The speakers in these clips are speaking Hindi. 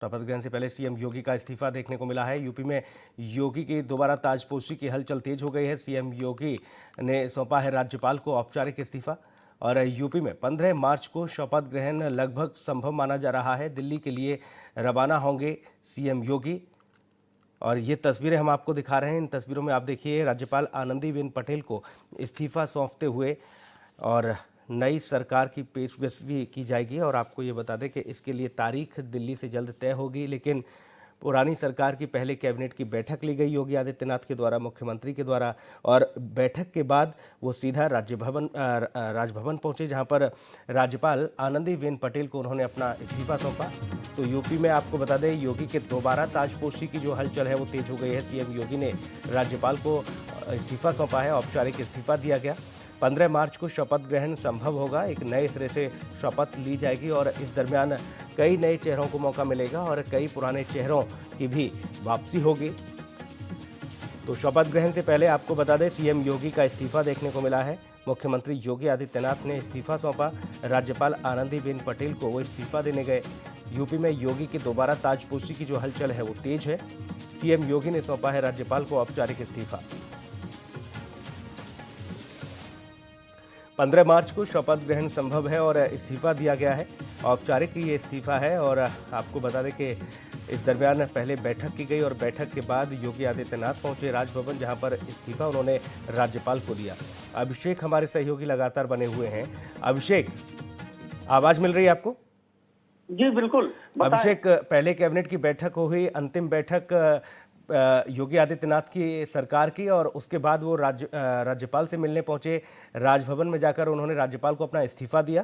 शपथ ग्रहण से पहले सीएम योगी का इस्तीफा देखने को मिला है। यूपी में योगी की दोबारा ताजपोशी की हलचल तेज हो गई है। सीएम योगी ने सौंपा है राज्यपाल को औपचारिक इस्तीफा और यूपी में 15 मार्च को शपथ ग्रहण लगभग संभव माना जा रहा है। दिल्ली के लिए रवाना होंगे सीएम योगी और ये तस्वीरें हम आपको दिखा रहे हैं। इन तस्वीरों में आप देखिए राज्यपाल आनंदीबेन पटेल को इस्तीफा सौंपते हुए और नई सरकार की पेशकश की जाएगी। और आपको ये बता दें कि इसके लिए तारीख दिल्ली से जल्द तय होगी, लेकिन पुरानी सरकार की पहले कैबिनेट की बैठक ली गई योगी आदित्यनाथ के द्वारा, मुख्यमंत्री के द्वारा, और बैठक के बाद वो सीधा राजभवन पहुंचे, जहां पर राज्यपाल आनंदीबेन पटेल को उन्होंने अपना इस्तीफा सौंपा। तो यूपी में आपको बता दें योगी के दोबारा ताजपोशी की जो हलचल है वो तेज हो गई है। सीएम योगी ने राज्यपाल को इस्तीफा सौंपा है, औपचारिक इस्तीफा दिया गया। 15 मार्च को शपथ ग्रहण संभव होगा, एक नए सिरे से शपथ ली जाएगी और इस दरमियान कई नए चेहरों को मौका मिलेगा और कई पुराने चेहरों की भी वापसी होगी। तो शपथ ग्रहण से पहले आपको बता दें सीएम योगी का इस्तीफा देखने को मिला है। मुख्यमंत्री योगी आदित्यनाथ ने इस्तीफा सौंपा, राज्यपाल आनंदीबेन पटेल को वो इस्तीफा देने गए। यूपी में योगी की दोबारा ताजपोशी की जो हलचल है वो तेज है। सीएम योगी ने सौंपा है राज्यपाल को औपचारिक इस्तीफा। 15 मार्च को शपथ ग्रहण संभव है और इस्तीफा दिया गया है। औपचारिक ये इस्तीफा है और आपको बता दें कि इस दरमियान पहले बैठक की गई और बैठक के बाद योगी आदित्यनाथ पहुंचे राजभवन, जहां पर इस्तीफा उन्होंने राज्यपाल को दिया। अभिषेक हमारे सहयोगी लगातार बने हुए हैं। अभिषेक, आवाज मिल रही है आपको? जी बिल्कुल। अभिषेक, पहले कैबिनेट की बैठक हुई, अंतिम बैठक योगी आदित्यनाथ की सरकार की, और उसके बाद वो राज्यपाल से मिलने पहुंचे राजभवन में, जाकर उन्होंने राज्यपाल को अपना इस्तीफा दिया।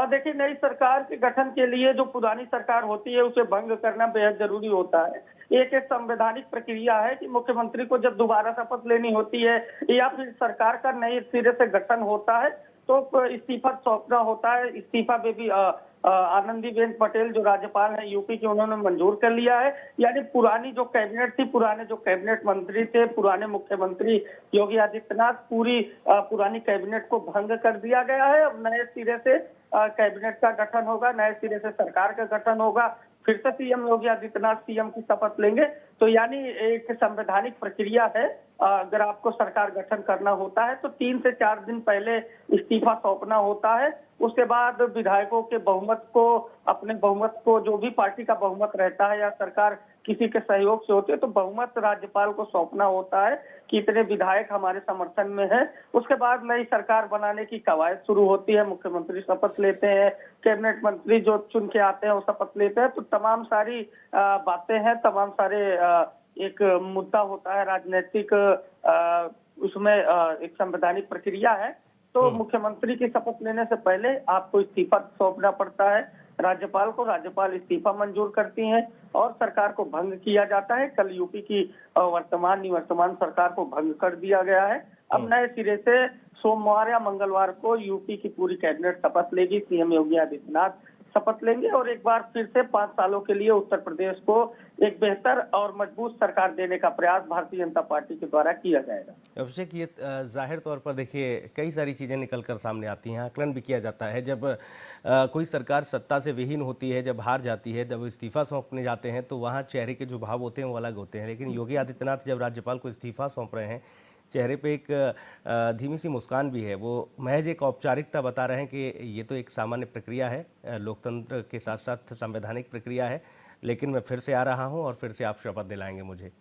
देखिए, नई सरकार के गठन के लिए जो पुरानी सरकार होती है उसे भंग करना बेहद जरूरी होता है। एक संवैधानिक प्रक्रिया है कि मुख्यमंत्री को जब दोबारा शपथ लेनी होती है या फिर सरकार का नए सिरे से गठन होता है तो इस्तीफा सौंपना होता है। इस्तीफा में भी आनंदीबेन पटेल जो राज्यपाल हैं यूपी के, उन्होंने मंजूर कर लिया है। यानी पुरानी जो कैबिनेट थी, पुराने जो कैबिनेट मंत्री थे, पुराने मुख्यमंत्री योगी आदित्यनाथ, पूरी पुरानी कैबिनेट को भंग कर दिया गया है। अब नए सिरे से कैबिनेट का गठन होगा, नए सिरे से सरकार का गठन होगा, फिर से सीएम योगी आदित्यनाथ सीएम की शपथ लेंगे। तो यानी एक संवैधानिक प्रक्रिया है। अगर आपको सरकार गठन करना होता है तो 3 से 4 दिन पहले इस्तीफा सौंपना होता है। उसके बाद विधायकों के बहुमत को, अपने बहुमत को, जो भी पार्टी का बहुमत रहता है या सरकार किसी के सहयोग से होती है, तो बहुमत राज्यपाल को सौंपना होता है कि इतने विधायक हमारे समर्थन में है। उसके बाद नई सरकार बनाने की कवायद शुरू होती है। मुख्यमंत्री शपथ लेते हैं, कैबिनेट मंत्री जो चुन के आते हैं वो शपथ लेते हैं। तो तमाम सारी बातें हैं, तमाम सारे एक मुद्दा होता है राजनीतिक, उसमें एक संवैधानिक प्रक्रिया है। तो मुख्यमंत्री की शपथ लेने से पहले आपको इस्तीफा सौंपना पड़ता है राज्यपाल को। राज्यपाल इस्तीफा मंजूर करती हैं और सरकार को भंग किया जाता है। कल यूपी की वर्तमान निवर्तमान सरकार को भंग कर दिया गया है। अब नए सिरे से सोमवार या मंगलवार को यूपी की पूरी कैबिनेट शपथ लेगी। सीएम योगी आदित्यनाथ शपथ लेंगे और एक बार फिर से 5 सालों के लिए उत्तर प्रदेश को एक बेहतर और मजबूत सरकार देने का प्रयास भारतीय जनता पार्टी के द्वारा किया जाएगा। अभिषेक, ये जाहिर तौर पर देखिए कई सारी चीज़ें निकल कर सामने आती हैं, आकलन भी किया जाता है। जब कोई सरकार सत्ता से विहीन होती है, जब हार जाती है, जब इस्तीफा सौंपने जाते हैं तो वहाँ चेहरे के जो भाव होते हैं वो अलग होते हैं। लेकिन योगी आदित्यनाथ जब राज्यपाल को इस्तीफा सौंप रहे हैं, चेहरे पे एक धीमी सी मुस्कान भी है। वो महज एक औपचारिकता बता रहे हैं कि ये तो एक सामान्य प्रक्रिया है, लोकतंत्र के साथ साथ संवैधानिक प्रक्रिया है, लेकिन मैं फिर से आ रहा हूं और फिर से आप शपथ दिलाएंगे मुझे।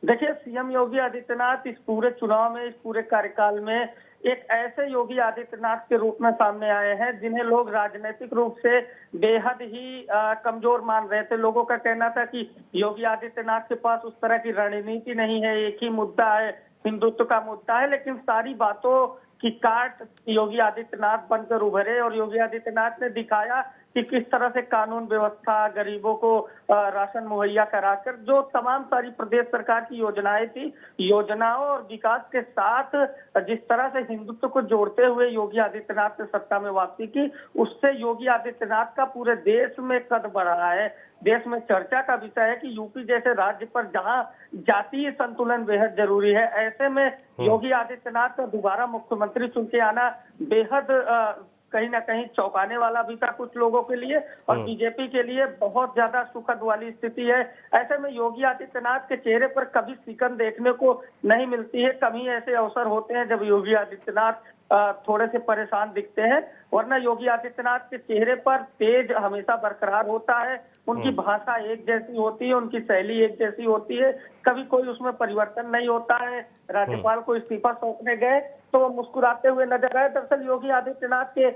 देखिए, सीएम योगी आदित्यनाथ इस पूरे चुनाव में, इस पूरे कार्यकाल में एक ऐसे योगी आदित्यनाथ के रूप में सामने आए हैं जिन्हें लोग राजनीतिक रूप से बेहद ही कमजोर मान रहे थे। लोगों का कहना था कि योगी आदित्यनाथ के पास उस तरह की रणनीति नहीं है, एक ही मुद्दा है, हिंदुत्व का मुद्दा है। लेकिन सारी बातों की काट योगी आदित्यनाथ बनकर उभरे और योगी आदित्यनाथ ने दिखाया कि किस तरह से कानून व्यवस्था, गरीबों को राशन मुहैया कराकर, जो तमाम सारी प्रदेश सरकार की योजनाएं थी, योजनाओं और विकास के साथ जिस तरह से हिंदुत्व को जोड़ते हुए योगी आदित्यनाथ ने सत्ता में वापसी की, उससे योगी आदित्यनाथ का पूरे देश में कद बढ़ रहा है। देश में चर्चा का विषय है कि यूपी जैसे राज्य पर जहां जातीय संतुलन बेहद जरूरी है, ऐसे में योगी आदित्यनाथ का दोबारा मुख्यमंत्री चुन के आना बेहद कहीं ना कहीं चौंकाने वाला भी था कुछ लोगों के लिए और बीजेपी के लिए बहुत ज्यादा सुखद वाली स्थिति है। ऐसे में योगी आदित्यनाथ के चेहरे पर कभी सिकन देखने को नहीं मिलती है। कम ही ऐसे अवसर होते हैं जब योगी आदित्यनाथ थोड़े से परेशान दिखते हैं, वरना योगी आदित्यनाथ के चेहरे पर तेज हमेशा बरकरार होता है। उनकी भाषा एक जैसी होती है, उनकी शैली एक जैसी होती है, कभी कोई उसमें परिवर्तन नहीं होता है। राज्यपाल को इस्तीफा सौंपने गए तो वो मुस्कुराते हुए नजर आए। दरअसल योगी आदित्यनाथ के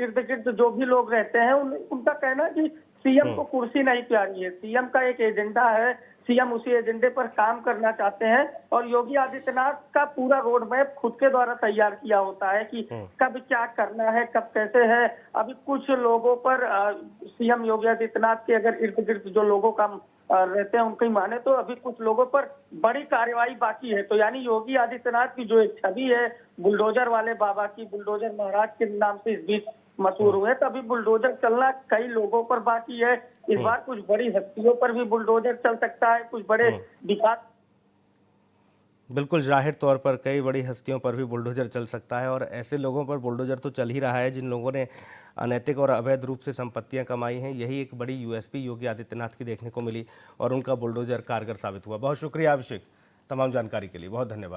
इर्द गिर्द जो भी लोग रहते हैं उनका कहना है कि सीएम को कुर्सी नहीं प्यारी है, सीएम का एक एजेंडा है, सीएम उसी एजेंडे पर काम करना चाहते हैं और योगी आदित्यनाथ का पूरा रोड मैप खुद के द्वारा तैयार किया होता है कि कब क्या करना है, कब कैसे है। अभी कुछ लोगों पर सीएम योगी आदित्यनाथ के अगर इर्द गिर्द जो लोगों का रहते हैं उनकी माने तो अभी कुछ लोगों पर बड़ी कार्रवाई बाकी है। तो यानी योगी आदित्यनाथ की जो एक छवि है बुलडोजर वाले बाबा की, बुलडोजर महाराज के नाम से इस बीच मशहूर हुए, तो अभी बुलडोजर चलना कई लोगों पर बाकी है। इस बार कुछ बड़ी हस्तियों पर भी बुलडोजर चल सकता है, कुछ बड़े विकास। बिल्कुल, जाहिर तौर पर कई बड़ी हस्तियों पर भी बुलडोजर चल सकता है और ऐसे लोगों पर बुलडोजर तो चल ही रहा है जिन लोगों ने अनैतिक और अवैध रूप से संपत्तियां कमाई हैं। यही एक बड़ी यूएसपी योगी आदित्यनाथ की देखने को मिली और उनका बुलडोजर कारगर साबित हुआ। बहुत शुक्रिया अभिषेक, तमाम जानकारी के लिए बहुत धन्यवाद।